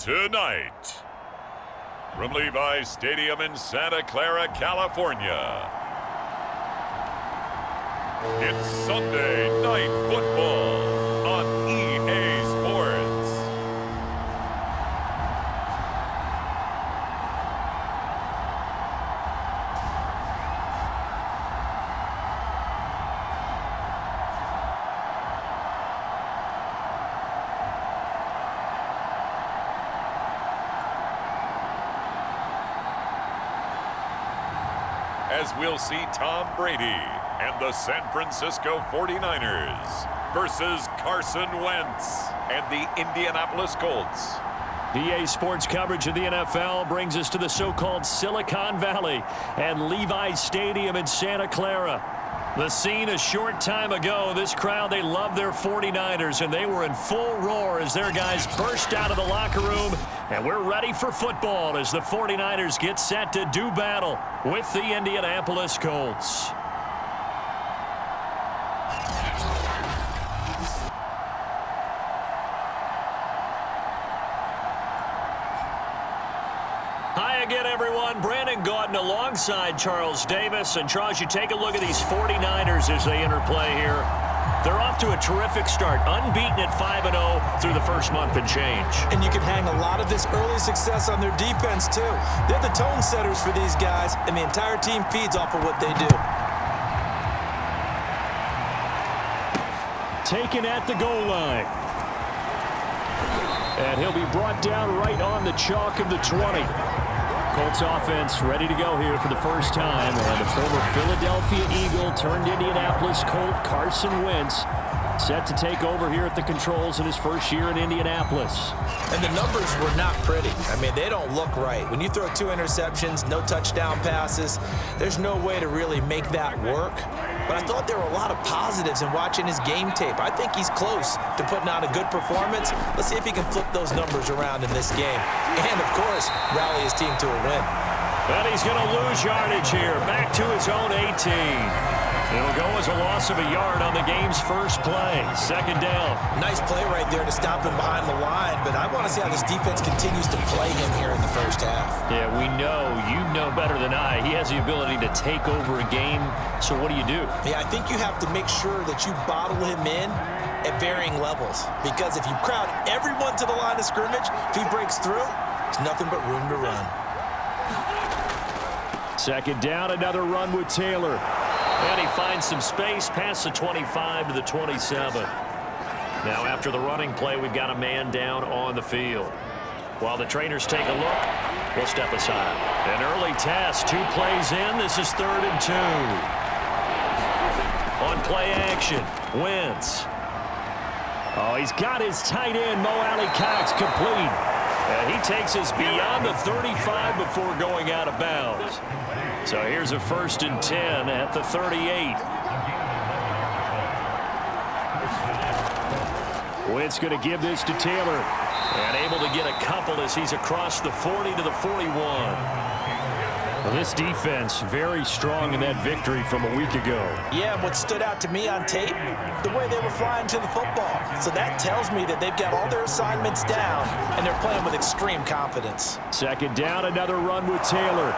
Tonight, from Levi's Stadium in Santa Clara, California, it's Sunday Night Football on EA Sports. As we'll see Tom Brady and the San Francisco 49ers versus Carson Wentz and the Indianapolis Colts. EA Sports coverage of the NFL brings us to the so-called Silicon Valley and Levi's Stadium in Santa Clara. The scene a short time ago. This crowd, they love their 49ers, and they were in full roar as their guys burst out of the locker room. And we're ready for football as the 49ers get set to do battle with the Indianapolis Colts. Hi again, everyone. Brandon Gaudin alongside Charles Davis. And Charles, you take a look at these 49ers as they interplay here. They're off to a terrific start, unbeaten at 5-0 through the first month and change. And you can hang a lot of this early success on their defense, too. They're the tone setters for these guys, and the entire team feeds off of what they do. Taken at the goal line. And he'll be brought down right on the chalk of the 20. Colts offense ready to go here for the first time. And the former Philadelphia Eagle turned Indianapolis Colt Carson Wentz set to take over here at the controls in his first year in Indianapolis. And the numbers were not pretty. I mean, they don't look right. When you throw 2 interceptions, no touchdown passes, there's no way to really make that work. But I thought there were a lot of positives in watching his game tape. I think he's close to putting out a good performance. Let's see if he can flip those numbers around in this game. And, of course, rally his team to a win. But he's going to lose yardage here. Back to his own 18. It'll go as a loss of a yard on the game's first play. Second down. Nice play right there to stop him behind the line, but I want to see how this defense continues to play him here in the first half. Yeah, we know, you know better than I, he has the ability to take over a game. So what do you do? Yeah, I think you have to make sure that you bottle him in at varying levels, because if you crowd everyone to the line of scrimmage, if he breaks through, there's nothing but room to run. Second down, another run with Taylor. And he finds some space past the 25 to the 27. Now after the running play, we've got a man down on the field. While the trainers take a look, we'll step aside. An early test, 2 plays in. This is 3rd and 2. On play action, Wentz. Oh, he's got his tight end, Mo Alley-Cox, complete. And he takes us beyond the 35 before going out of bounds. So here's a 1st and 10 at the 38. Wentz going to give this to Taylor. And able to get a couple as he's across the 40 to the 41. Well, this defense very strong in that victory from a week ago. Yeah, and what stood out to me on tape, the way they were flying to the football. So that tells me that they've got all their assignments down, and they're playing with extreme confidence. Second down, another run with Taylor.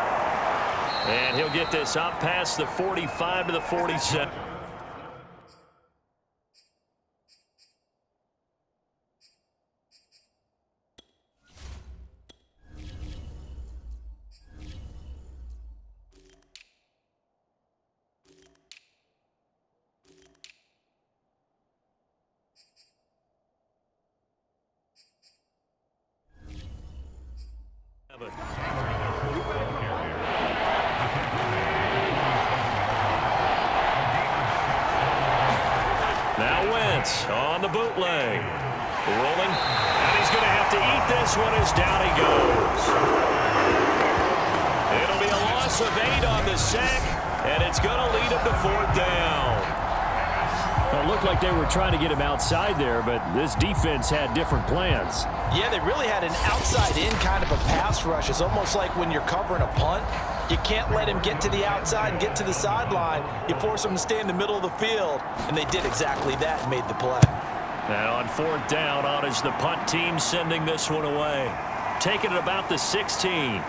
And he'll get this up past the 45 to the 47. Now Wentz on the bootleg. Rolling. And he's going to have to eat this one as down he goes. It'll be a loss of 8 on the sack, and it's going to lead him to 4th down. Well, it looked like they were trying to get him outside there, but this defense had different plans. Yeah, they really had an outside-in kind of a pass rush. It's almost like when you're covering a punt. You can't let him get to the outside and get to the sideline. You force him to stay in the middle of the field, and they did exactly that and made the play. Now on 4th down, on is the punt team sending this one away. taken at about the 16.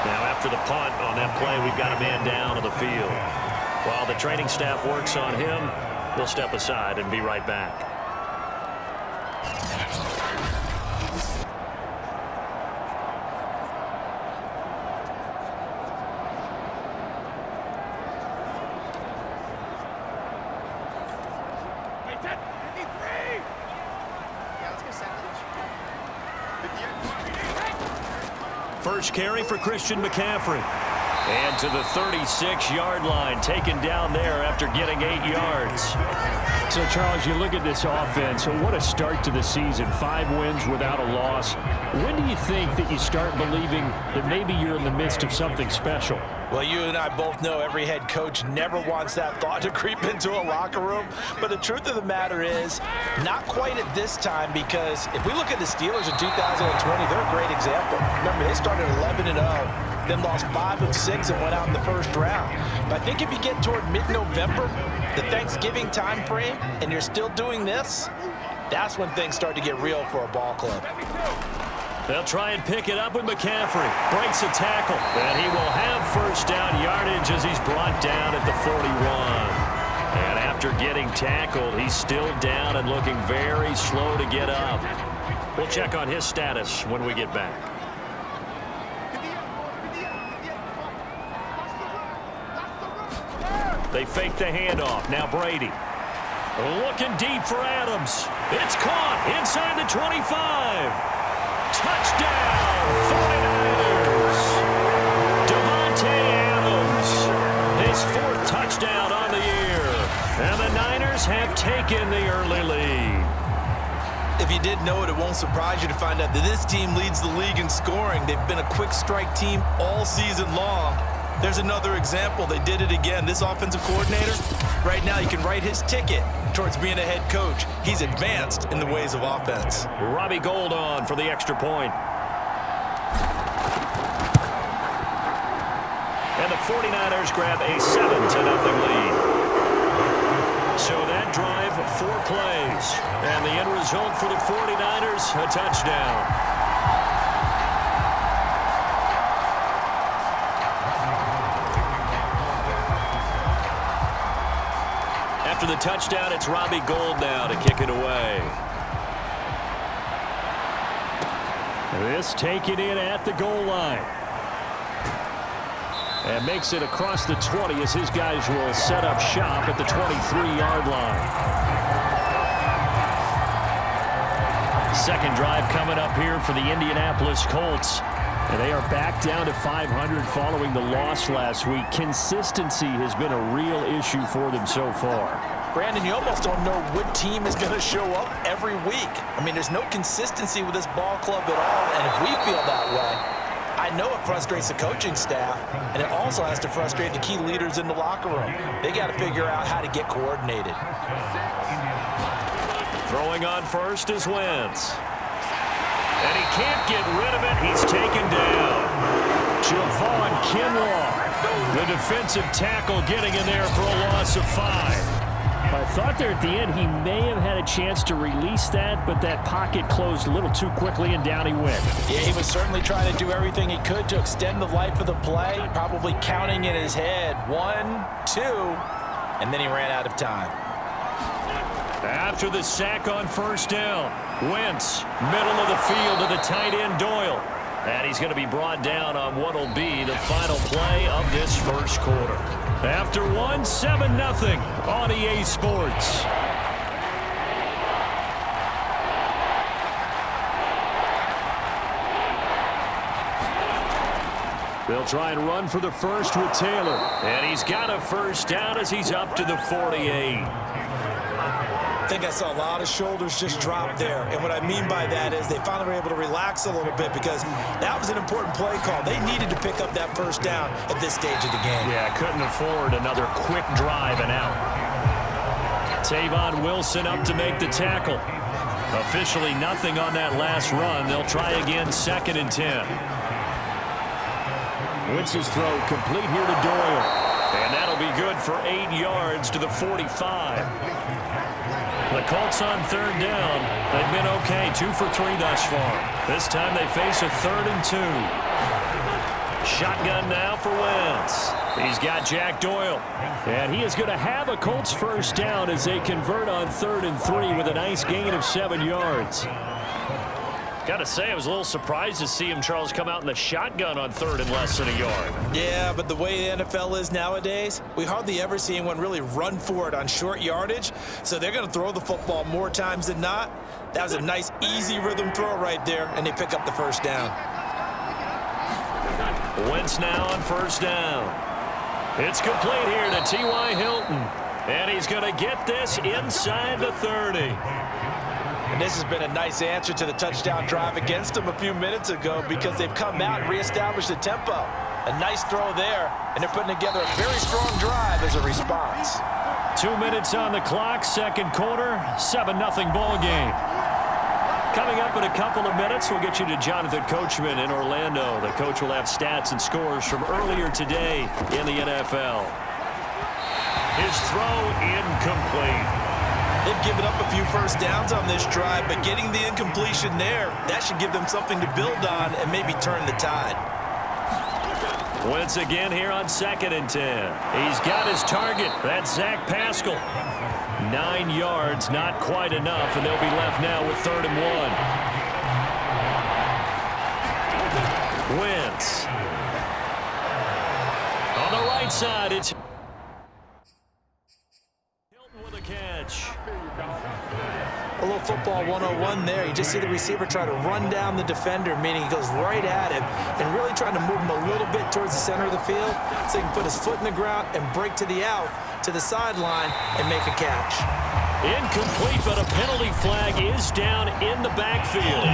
Now after the punt on that play, we've got a man down on the field. While the training staff works on him, we'll step aside and be right back. First carry for Christian McCaffrey. And to the 36-yard line, taken down there after getting 8 yards. So, Charles, you look at this offense, so what a start to the season. 5 wins without a loss. When do you think that you start believing that maybe you're in the midst of something special? Well, you and I both know every head coach never wants that thought to creep into a locker room. But the truth of the matter is, not quite at this time, because if we look at the Steelers in 2020, they're a great example. Remember, they started 11-0, then lost 5 of 6 and went out in the first round. But I think if you get toward mid-November, the Thanksgiving time frame, and you're still doing this, that's when things start to get real for a ball club. They'll try and pick it up with McCaffrey. Breaks a tackle. And he will have first down yardage as he's brought down at the 41. And after getting tackled, he's still down and looking very slow to get up. We'll check on his status when we get back. They fake the handoff. Now Brady. Looking deep for Adams. It's caught inside the 25. Touchdown, 49ers. Devontae Adams, his 4th touchdown on the year. And the Niners have taken the early lead. If you didn't know it, it won't surprise you to find out that this team leads the league in scoring. They've been a quick strike team all season long. There's another example. They did it again. This offensive coordinator, right now, you can write his ticket towards being a head coach. He's advanced in the ways of offense. Robbie Gould on for the extra point. And the 49ers grab a 7-0 lead. So that drive, 4 plays. And the end result for the 49ers, a touchdown. After the touchdown, it's Robbie Gould now to kick it away. This taken in at the goal line. And makes it across the 20 as his guys will set up shop at the 23-yard line. Second drive coming up here for the Indianapolis Colts. And they are back down to 500 following the loss last week. Consistency has been a real issue for them so far. Brandon, you almost don't know what team is going to show up every week. I mean, there's no consistency with this ball club at all, and if we feel that way, I know it frustrates the coaching staff, and it also has to frustrate the key leaders in the locker room. They got to figure out how to get coordinated. Throwing on first is Wentz. And he can't get rid of it. He's taken down. Javon Kinlaw, the defensive tackle, getting in there for a loss of 5. I thought there at the end he may have had a chance to release that, but that pocket closed a little too quickly, and down he went. Yeah, he was certainly trying to do everything he could to extend the life of the play, probably counting in his head 1, 2, and then he ran out of time. After the sack on first down, Wentz, middle of the field to the tight end Doyle. And he's going to be brought down on what will be the final play of this first quarter. After 7-0 on EA Sports. They'll try and run for the first with Taylor. And he's got a first down as he's up to the 48. I think I saw a lot of shoulders just drop there. And what I mean by that is they finally were able to relax a little bit because that was an important play call. They needed to pick up that first down at this stage of the game. Yeah, couldn't afford another quick drive and out. Tavon Wilson up to make the tackle. Officially nothing on that last run. They'll try again 2nd and 10. Wentz's throw complete here to Doyle. And that'll be good for 8 yards to the 45. The Colts on third down. They've been okay, 2 for 3 thus far. This time they face a 3rd and 2. Shotgun now for Wentz. He's got Jack Doyle. And he is going to have a Colts first down as they convert on 3rd and 3 with a nice gain of 7 yards. Got to say, I was a little surprised to see him, Charles, come out in the shotgun on 3rd and less than a yard. Yeah, but the way the NFL is nowadays, we hardly ever see anyone really run for it on short yardage. So they're going to throw the football more times than not. That was a nice, easy rhythm throw right there, and they pick up the first down. Wentz now on first down. It's complete here to T.Y. Hilton. And he's going to get this inside the 30. And this has been a nice answer to the touchdown drive against them a few minutes ago because they've come out and reestablished the tempo. A nice throw there, and they're putting together a very strong drive as a response. 2 minutes on the clock, second quarter, 7-0 ball game. Coming up in a couple of minutes, we'll get you to Jonathan Coachman in Orlando. The coach will have stats and scores from earlier today in the NFL. His throw incomplete. They've given up a few first downs on this drive, but getting the incompletion there, that should give them something to build on and maybe turn the tide. Wentz again here on 2nd and 10. He's got his target. That's Zach Pascal. 9 yards, not quite enough, and they'll be left now with 3rd and 1. Wentz. On the right side, it's Hilton with a catch. A little football 101 there. You just see the receiver try to run down the defender, meaning he goes right at him and really trying to move him a little bit towards the center of the field so he can put his foot in the ground and break to the out, to the sideline, and make a catch. Incomplete, but a penalty flag is down in the backfield.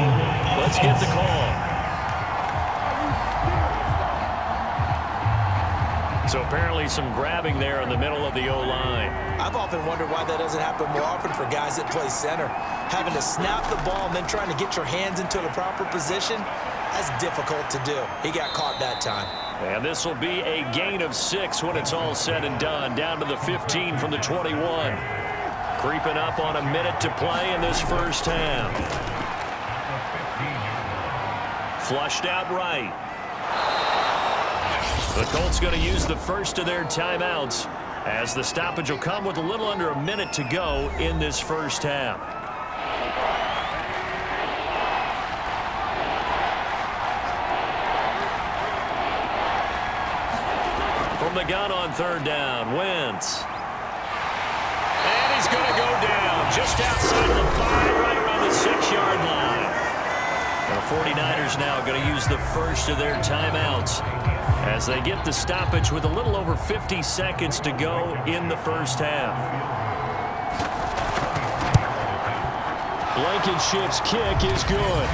Let's get the call. So apparently some grabbing there in the middle of the O-line. I've often wondered why that doesn't happen more often for guys that play center. Having to snap the ball and then trying to get your hands into the proper position, that's difficult to do. He got caught that time. And this will be a gain of 6 when it's all said and done. Down to the 15 from the 21. Creeping up on a minute to play in this first half. Flushed out right. The Colts going to use the first of their timeouts as the stoppage will come with a little under a minute to go in this first half. From the gun on 3rd down, Wentz. And he's going to go down just outside of the 5, right around the 6-yard line. The 49ers now going to use the first of their timeouts as they get the stoppage with a little over 50 seconds to go in the first half. Blankenship's kick is good.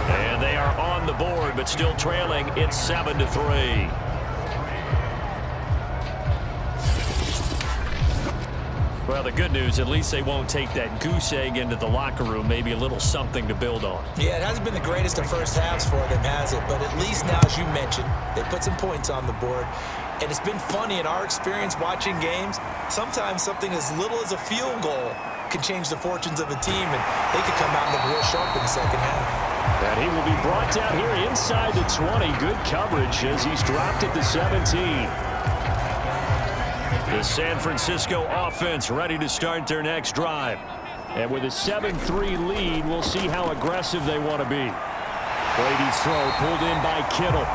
And they are on the board, but still trailing. It's 7-3. Well, the good news, at least they won't take that goose egg into the locker room. Maybe a little something to build on. Yeah, it hasn't been the greatest of first halves for them, has it? But at least now, as you mentioned, they put some points on the board. And it's been funny in our experience watching games. Sometimes something as little as a field goal can change the fortunes of a team, and they could come out and look real sharp in the second half. And he will be brought down here inside the 20. Good coverage as he's dropped at the 17. The San Francisco offense ready to start their next drive. And with a 7-3 lead, we'll see how aggressive they want to be. Brady's throw pulled in by Kittle.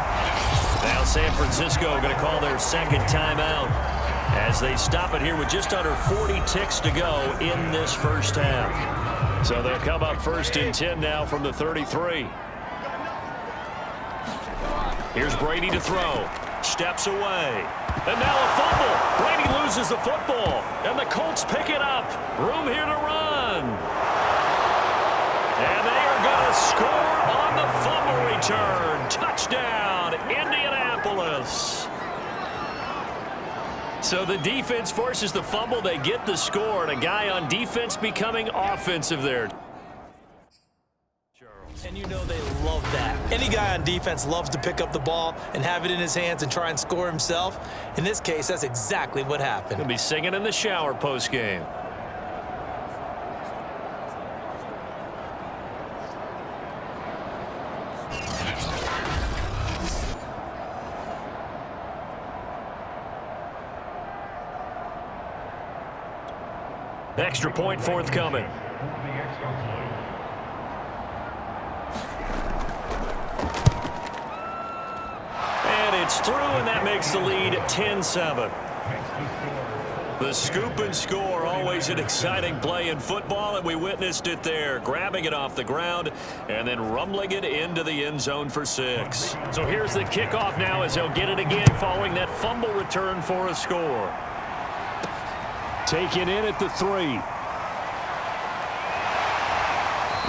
Now San Francisco going to call their second timeout as they stop it here with just under 40 ticks to go in this first half. So they'll come up 1st and 10 now from the 33. Here's Brady to throw. Steps away. And now a fumble. Brady loses the football. And the Colts pick it up. Room here to run. And they are going to score on the fumble return. Touchdown, Indianapolis. So the defense forces the fumble. They get the score. And a guy on defense becoming offensive there. And you know they love that. Any guy on defense loves to pick up the ball and have it in his hands and try and score himself. In this case, that's exactly what happened. He'll be singing in the shower post-game. Extra point forthcoming. And it's through, and that makes the lead 10-7. The scoop and score, always an exciting play in football, and we witnessed it there, grabbing it off the ground and then rumbling it into the end zone for 6. So here's the kickoff now as they'll get it again following that fumble return for a score. Taken in at the 3.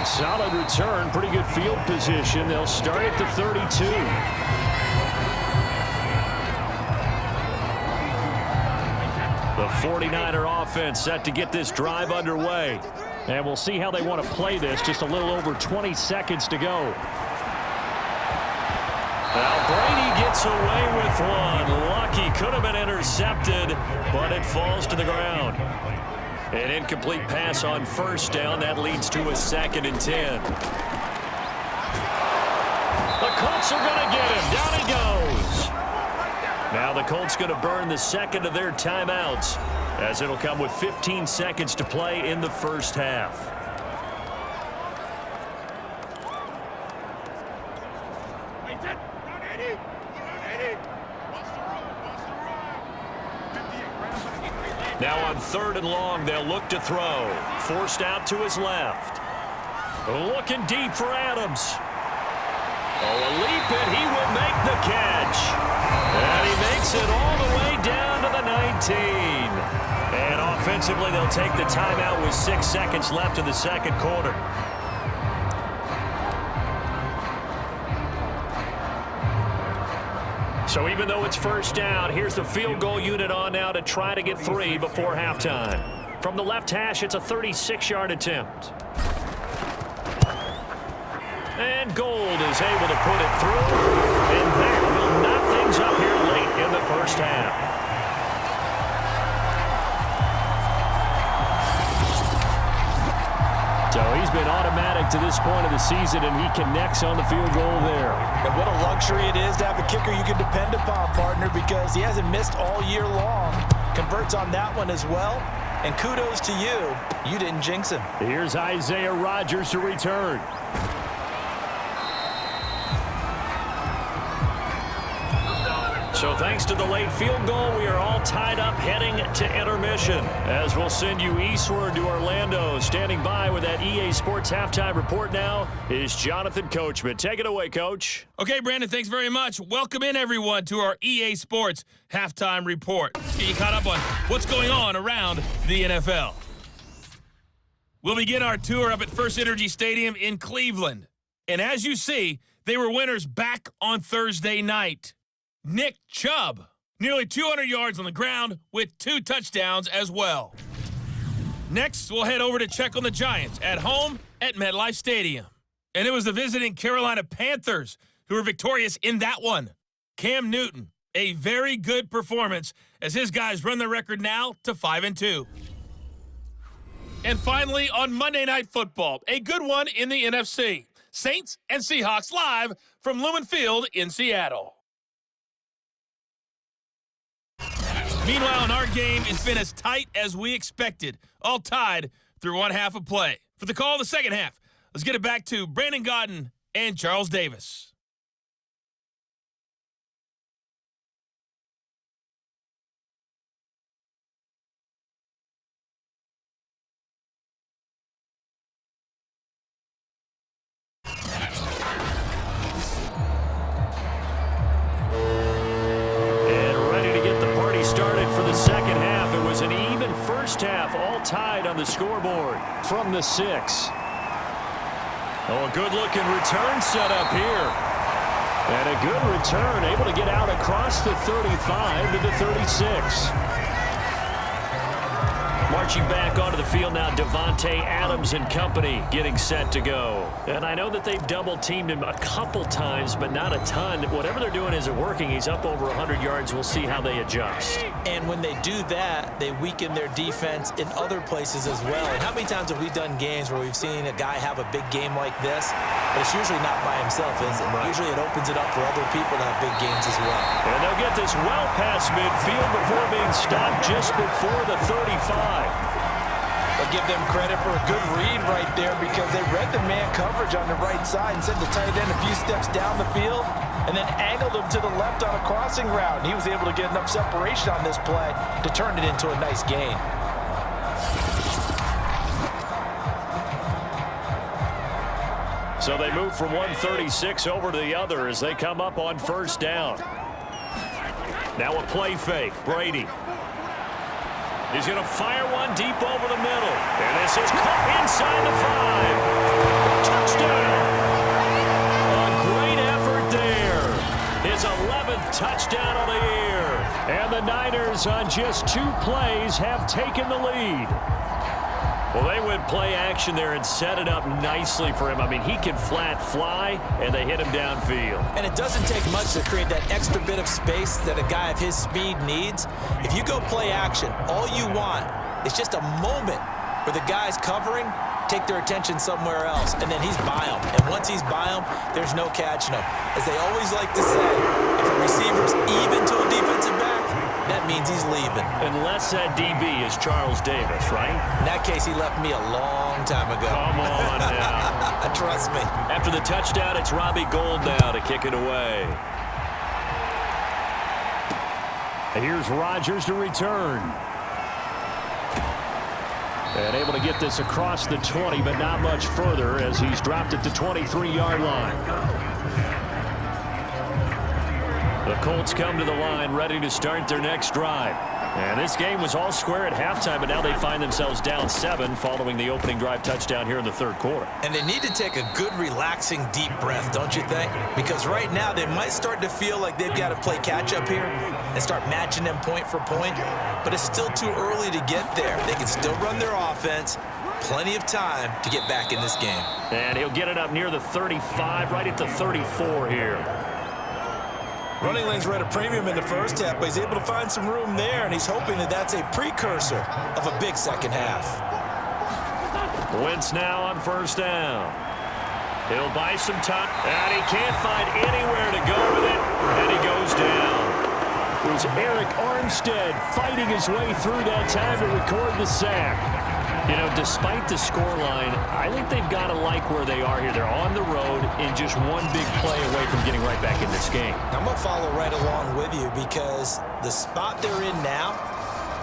Solid return, pretty good field position. They'll start at the 32. The 49er offense set to get this drive underway. And we'll see how they want to play this. Just a little over 20 seconds to go. Now Brady gets away with one. Lucky, could have been intercepted, but it falls to the ground. An incomplete pass on first down. That leads to a 2nd and 10. The Colts are going to get him. Down he goes. Now the Colts going to burn the second of their timeouts, as it'll come with 15 seconds to play in the first half. Now on 3rd and long, they'll look to throw. Forced out to his left. Looking deep for Adams. Oh, a leap, and he will make the catch. And he makes it all the way down to the 19. And offensively, they'll take the timeout with 6 seconds left in the second quarter. So even though it's first down, here's the field goal unit on now to try to get 3 before halftime. From the left hash, it's a 36-yard attempt. And Gold is able to put it through. And that will knock things up here late in the first half. So he's been automatic to this point of the season, and he connects on the field goal there. And what a luxury it is to have a kicker you can depend upon, partner, because he hasn't missed all year long. Converts on that one as well. And kudos to you. You didn't jinx him. Here's Isaiah Rodgers to return. So thanks to the late field goal, we are all tied up heading to intermission. As we'll send you eastward to Orlando. Standing by with that EA Sports halftime report now is Jonathan Coachman. Take it away, Coach. Okay, Brandon, thanks very much. Welcome in, everyone, to our EA Sports halftime report. Get you caught up on what's going on around the NFL. We'll begin our tour up at First Energy Stadium in Cleveland. And as you see, they were winners back on Thursday night. Nick Chubb, nearly 200 yards on the ground with 2 touchdowns as well. Next, we'll head over to check on the Giants at home at MetLife Stadium. And it was the visiting Carolina Panthers who were victorious in that one. Cam Newton, a very good performance as his guys run the record now to 5-2. And finally, on Monday Night Football, a good one in the NFC. Saints and Seahawks live from Lumen Field in Seattle. Meanwhile, in our game, it's been as tight as we expected, all tied through one half of play. For the call of the second half, let's get it back to Brandon Gaudin and Charles Davis. Half, all tied on the scoreboard from the 6. Oh, a good-looking return set up here. And a good return, able to get out across the 35 to the 36. Marching back onto the field now, Devontae Adams and company getting set to go. And I know that they've double-teamed him a couple times, but not a ton. Whatever they're doing isn't working. He's up over 100 yards. We'll see how they adjust. And when they do that, they weaken their defense in other places as well. And how many times have we done games where we've seen a guy have a big game like this, but it's usually not by himself, is it? Right. Usually it opens it up for other people to have big games as well. And they'll get this well past midfield before being stopped just before the 35. I'll give them credit for a good read right there because they read the man coverage on the right side and sent the tight end a few steps down the field and then angled him to the left on a crossing route. And he was able to get enough separation on this play to turn it into a nice gain. So they move from 136 over to the other as they come up on first down. Now a play fake. Brady. He's going to fire one deep over the middle. And this is caught inside the 5. Touchdown. A great effort there. His 11th touchdown on the year. And the Niners on just 2 plays have taken the lead. Well, they went play action there and set it up nicely for him. I mean, he can flat fly, and they hit him downfield. And it doesn't take much to create that extra bit of space that a guy of his speed needs. If you go play action, all you want is just a moment where the guys covering take their attention somewhere else, and then he's by him. And once he's by him, there's no catching him. As they always like to say, if a receiver's even to a defensive back, that means he's leaving. Unless that DB is Charles Davis, right? In that case, he left me a long time ago. Come on now. Trust me. After the touchdown, it's Robbie Gould now to kick it away. And here's Rodgers to return. And able to get this across the 20, but not much further as he's dropped at the 23-yard line. The Colts come to the line ready to start their next drive. And this game was all square at halftime, but now they find themselves down 7 following the opening drive touchdown here in the third quarter. And they need to take a good, relaxing, deep breath, don't you think? Because right now they might start to feel like they've got to play catch-up here and start matching them point for point. But it's still too early to get there. They can still run their offense. Plenty of time to get back in this game. And he'll get it up near the 35, right at the 34 here. Running lanes were at a premium in the first half, but he's able to find some room there, and he's hoping that that's a precursor of a big second half. Wentz now on first down. He'll buy some time, and he can't find anywhere to go with it, and he goes down. It was Eric Armstead fighting his way through that time to record the sack. You know, despite the scoreline, I think they've got to like where they are here. They're on the road in just one big play away from getting right back in this game. I'm going to follow right along with you because the spot they're in now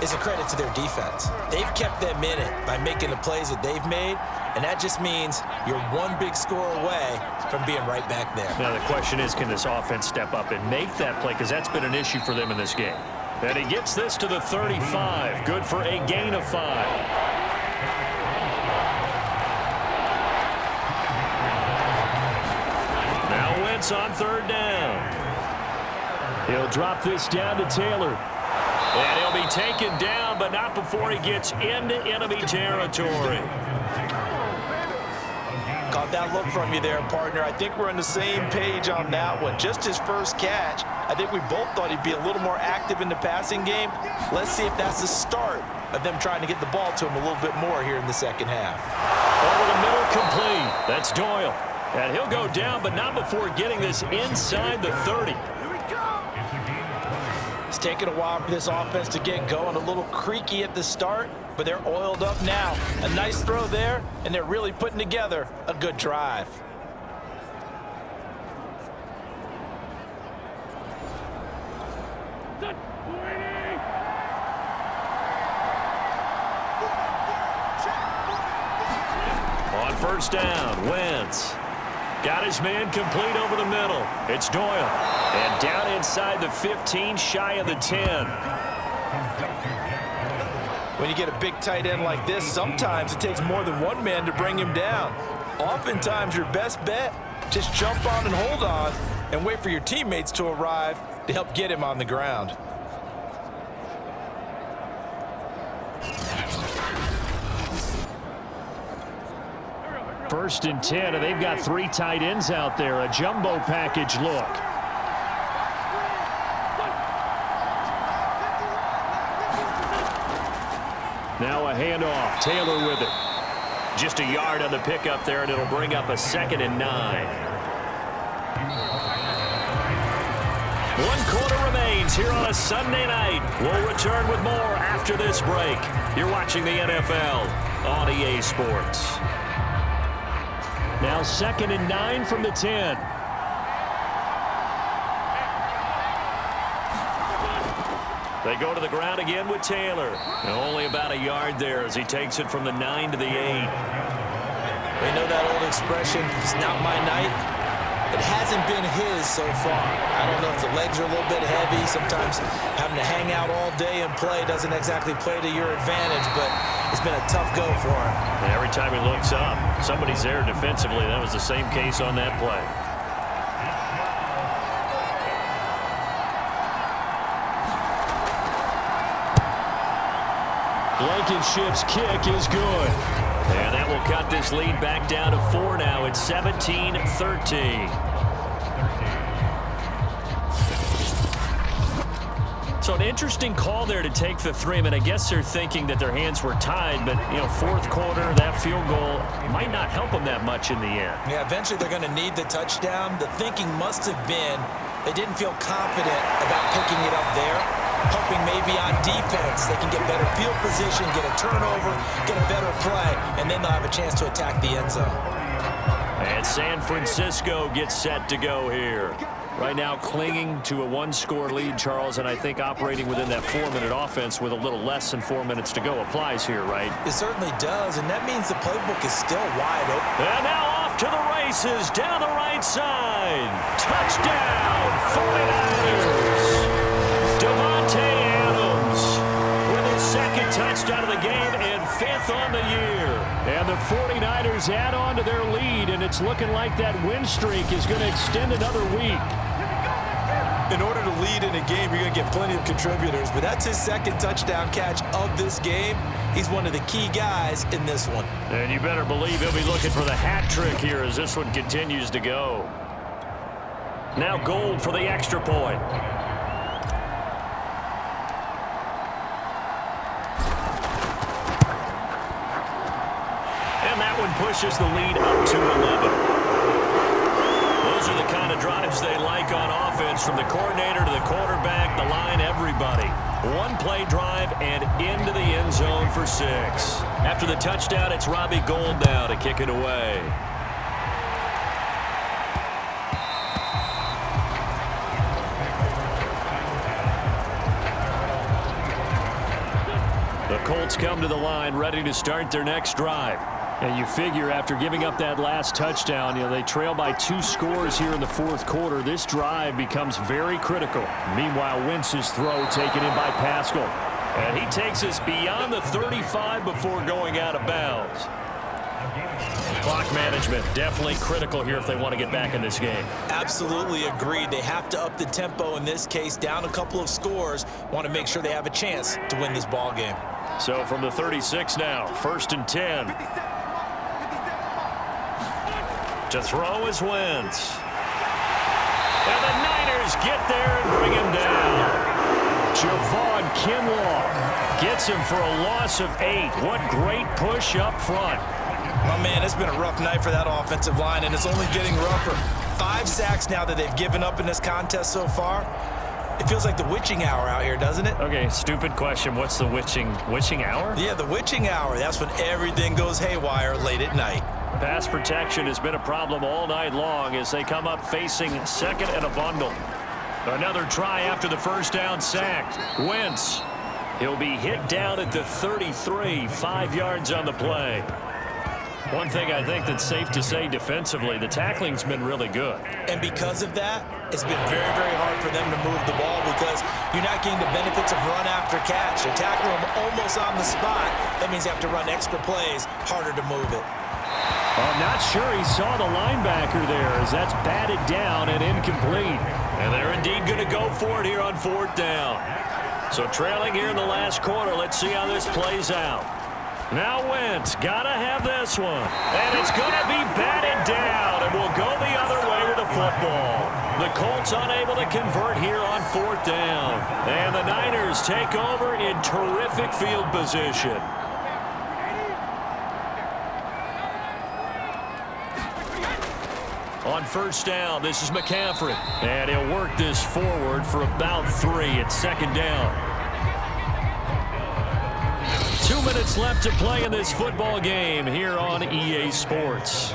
is a credit to their defense. They've kept them in it by making the plays that they've made, and that just means you're one big score away from being right back there. Now the question is, can this offense step up and make that play? Because that's been an issue for them in this game. And he gets this to the 35. Good for a gain of 5. On third down. He'll drop this down to Taylor. And he'll be taken down, but not before he gets into enemy territory. Caught that look from you there, partner. I think we're on the same page on that one. Just his first catch. I think we both thought he'd be a little more active in the passing game. Let's see if that's the start of them trying to get the ball to him a little bit more here in the second half. Over the middle, complete. That's Doyle. And he'll go down, but not before getting this inside the 30. It's taken a while for this offense to get going. A little creaky at the start, but they're oiled up now. A nice throw there, and they're really putting together a good drive. On first down, Wentz. Got his man complete over the middle. It's Doyle. And down inside the 15, shy of the 10. When you get a big tight end like this, sometimes it takes more than one man to bring him down. Oftentimes, your best bet, just jump on and hold on and wait for your teammates to arrive to help get him on the ground. First and 10, and they've got 3 tight ends out there. A jumbo package look. Now a handoff. Taylor with it. Just a yard on the pickup there, and it'll bring up a 2nd and 9. 1 quarter remains here on a Sunday night. We'll return with more after this break. You're watching the NFL on EA Sports. Now 2nd and 9 from the 10. They go to the ground again with Taylor. And only about a yard there as he takes it from the 9 to the 8. We know that old expression, it's not my night. It hasn't been his so far. I don't know if the legs are a little bit heavy. Sometimes having to hang out all day and play doesn't exactly play to your advantage, but it's been a tough go for him. And every time he looks up, somebody's there defensively. That was the same case on that play. Blankenship's kick is good. And that will cut this lead back down to 4 now. It's 17-13. So an interesting call there to take the 3. I mean, I guess they're thinking that their hands were tied, but, you know, 4th quarter, that field goal might not help them that much in the end. Yeah, eventually they're going to need the touchdown. The thinking must have been they didn't feel confident about picking it up there, hoping maybe on defense they can get better field position, get a turnover, get a better play, and then they'll have a chance to attack the end zone. And San Francisco gets set to go here. Right now clinging to a 1-score lead, Charles, and I think operating within that 4-minute offense with a little less than 4 minutes to go applies here, right? It certainly does, and that means the playbook is still wide open. And now off to the races down the right side. Touchdown, 49ers. Devontae Adams with his 2nd touchdown of the game and 5th on the year. And the 49ers add on to their lead, and it's looking like that win streak is going to extend another week. In order to lead in a game, you're going to get plenty of contributors, but that's his 2nd touchdown catch of this game. He's one of the key guys in this one. And you better believe he'll be looking for the hat trick here as this one continues to go. Now Gold for the extra point. And that one pushes the lead up to 11. Those are the kind of drives they like on offense, from the coordinator to the quarterback, the line, everybody. 1-play drive and into the end zone for 6. After the touchdown, it's Robbie Gould now to kick it away. The Colts come to the line ready to start their next drive. And you figure after giving up that last touchdown, you know, they trail by 2 scores here in the 4th quarter. This drive becomes very critical. Meanwhile, Wentz's throw taken in by Pascal. And he takes us beyond the 35 before going out of bounds. Clock management definitely critical here if they want to get back in this game. Absolutely agreed. They have to up the tempo in this case, down a couple of scores. Want to make sure they have a chance to win this ball game. So from the 36 now, 1st and 10. To throw is Wentz. And the Niners get there and bring him down. Javon Kinlaw gets him for a loss of 8. What great push up front. Oh, man, it's been a rough night for that offensive line, and it's only getting rougher. 5 sacks now that they've given up in this contest so far. It feels like the witching hour out here, doesn't it? Okay, stupid question. What's the witching hour? Yeah, the witching hour. That's when everything goes haywire late at night. Pass protection has been a problem all night long as they come up facing 2nd and a bundle. Another try after the 1st down sack. Wentz. He'll be hit down at the 33, 5 yards on the play. One thing I think that's safe to say defensively, the tackling's been really good. And because of that, it's been very, very hard for them to move the ball because you're not getting the benefits of run after catch. They tackle them almost on the spot. That means you have to run extra plays, harder to move it. I'm not sure he saw the linebacker there as that's batted down and incomplete. And they're indeed going to go for it here on 4th down. So trailing here in the last quarter, let's see how this plays out. Now Wentz, gotta have this one. And it's gonna be batted down, and we'll go the other way with the football. The Colts unable to convert here on 4th down. And the Niners take over in terrific field position. On 1st down, this is McCaffrey. And he'll work this forward for about 3 at 2nd down. 2 minutes left to play in this football game here on EA Sports.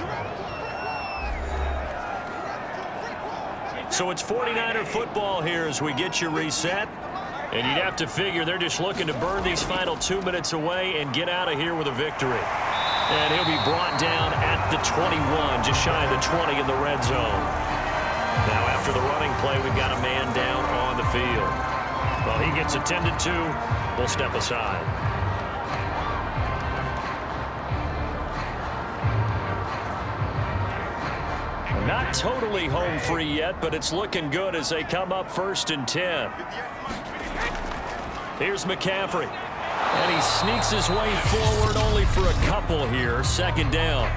So it's 49er football here as we get you reset. And you'd have to figure they're just looking to burn these final 2 minutes away and get out of here with a victory. And he'll be brought down at the 21, just shy of the 20 in the red zone. Now after the running play, we've got a man down on the field. Well, he gets attended to. We'll step aside. Not totally home free yet, but it's looking good as they come up 1st and 10. Here's McCaffrey. And he sneaks his way forward only for a couple here. 2nd down.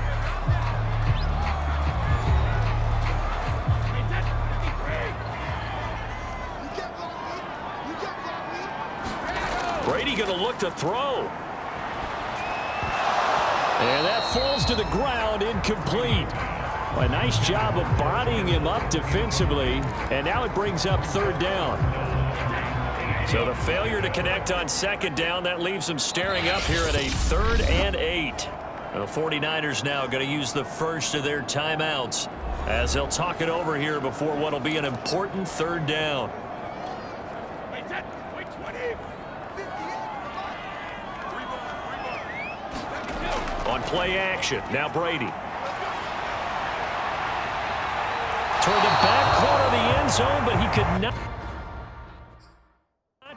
Brady going to look to throw. And that falls to the ground, incomplete. A nice job of bodying him up defensively, and now it brings up 3rd down. So the failure to connect on 2nd down, that leaves them staring up here at a 3rd and 8. And the 49ers now going to use the first of their timeouts as they'll talk it over here before what will be an important 3rd down. On play action, now Brady. Toward the back corner of the end zone, but he could not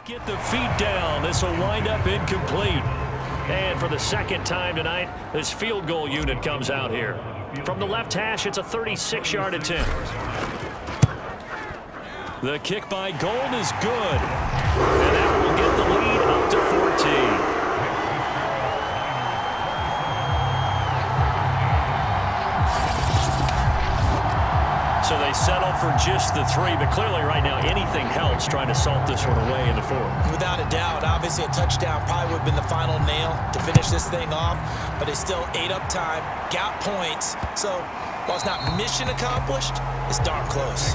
get the feet down. This will wind up incomplete. And for the 2nd time tonight, this field goal unit comes out here. From the left hash, it's a 36-yard attempt. The kick by Gold is good. And that will get the lead up to 14. So they settle for just the 3, but clearly right now anything helps trying to salt this one away in the 4th. Without a doubt, obviously a touchdown probably would have been the final nail to finish this thing off, but they still ate up time, got points. So while it's not mission accomplished, it's darn close.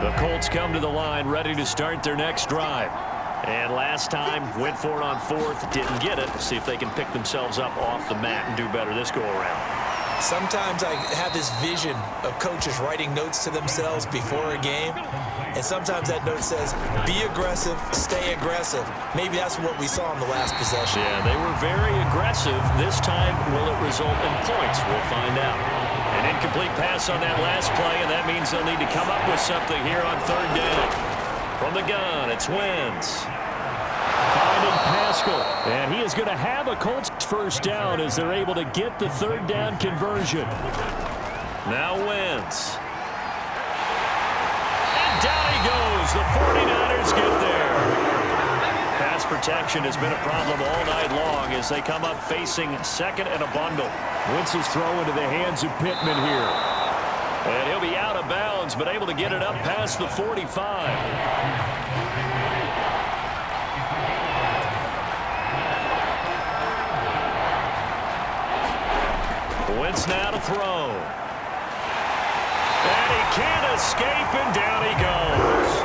The Colts come to the line ready to start their next drive. And last time, went for it on 4th, didn't get it. See if they can pick themselves up off the mat and do better this go-around. Sometimes I have this vision of coaches writing notes to themselves before a game, and sometimes that note says, be aggressive, stay aggressive. Maybe that's what we saw in the last possession. Yeah, they were very aggressive. This time, will it result in points? We'll find out. An incomplete pass on that last play, and that means they'll need to come up with something here on 3rd down. From the gun, it's Wentz. Finding Pascal. And he is going to have a Colts 1st down as they're able to get the 3rd down conversion. Now Wentz. And down he goes. The 49ers get there. Pass protection has been a problem all night long as they come up facing 2nd and a bundle. Wentz's throw into the hands of Pittman here. And he'll be out of bounds, but able to get it up past the 45. Wentz now to throw. And he can't escape, and down he goes.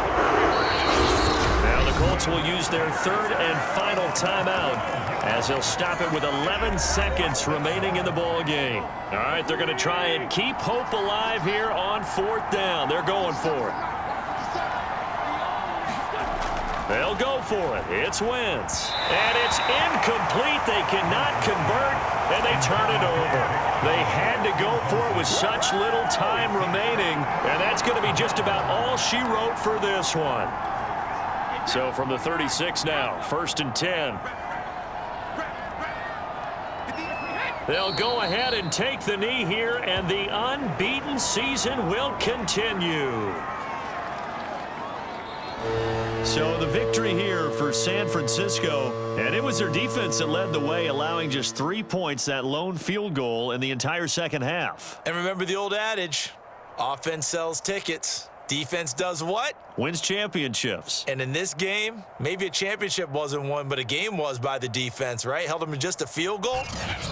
Now the Colts will use their 3rd and final timeout as they'll stop it with 11 seconds remaining in the ball game. All right, they're going to try and keep hope alive here on 4th down. They're going for it. They'll go for it. It's Wentz. And it's incomplete. They cannot convert, and they turn it over. They had to go for it with such little time remaining, and that's going to be just about all she wrote for this one. So from the 36 now, 1st and 10. They'll go ahead and take the knee here, and the unbeaten season will continue. So the victory here for San Francisco, and it was their defense that led the way, allowing just 3 points, that lone field goal in the entire 2nd half. And remember the old adage, offense sells tickets. Defense does what? Wins championships. And in this game, maybe a championship wasn't won, but a game was by the defense, right? Held them to just a field goal.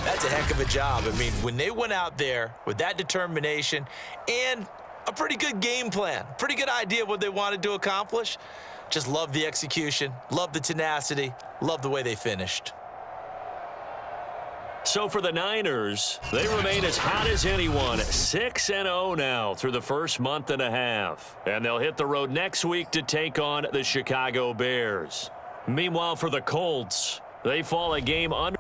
That's a heck of a job. I mean, when they went out there with that determination and a pretty good game plan, pretty good idea of what they wanted to accomplish. Just love the execution, love the tenacity, love the way they finished. So for the Niners, they remain as hot as anyone, 6-0 now through the first month and a half. And they'll hit the road next week to take on the Chicago Bears. Meanwhile, for the Colts, they fall a game under.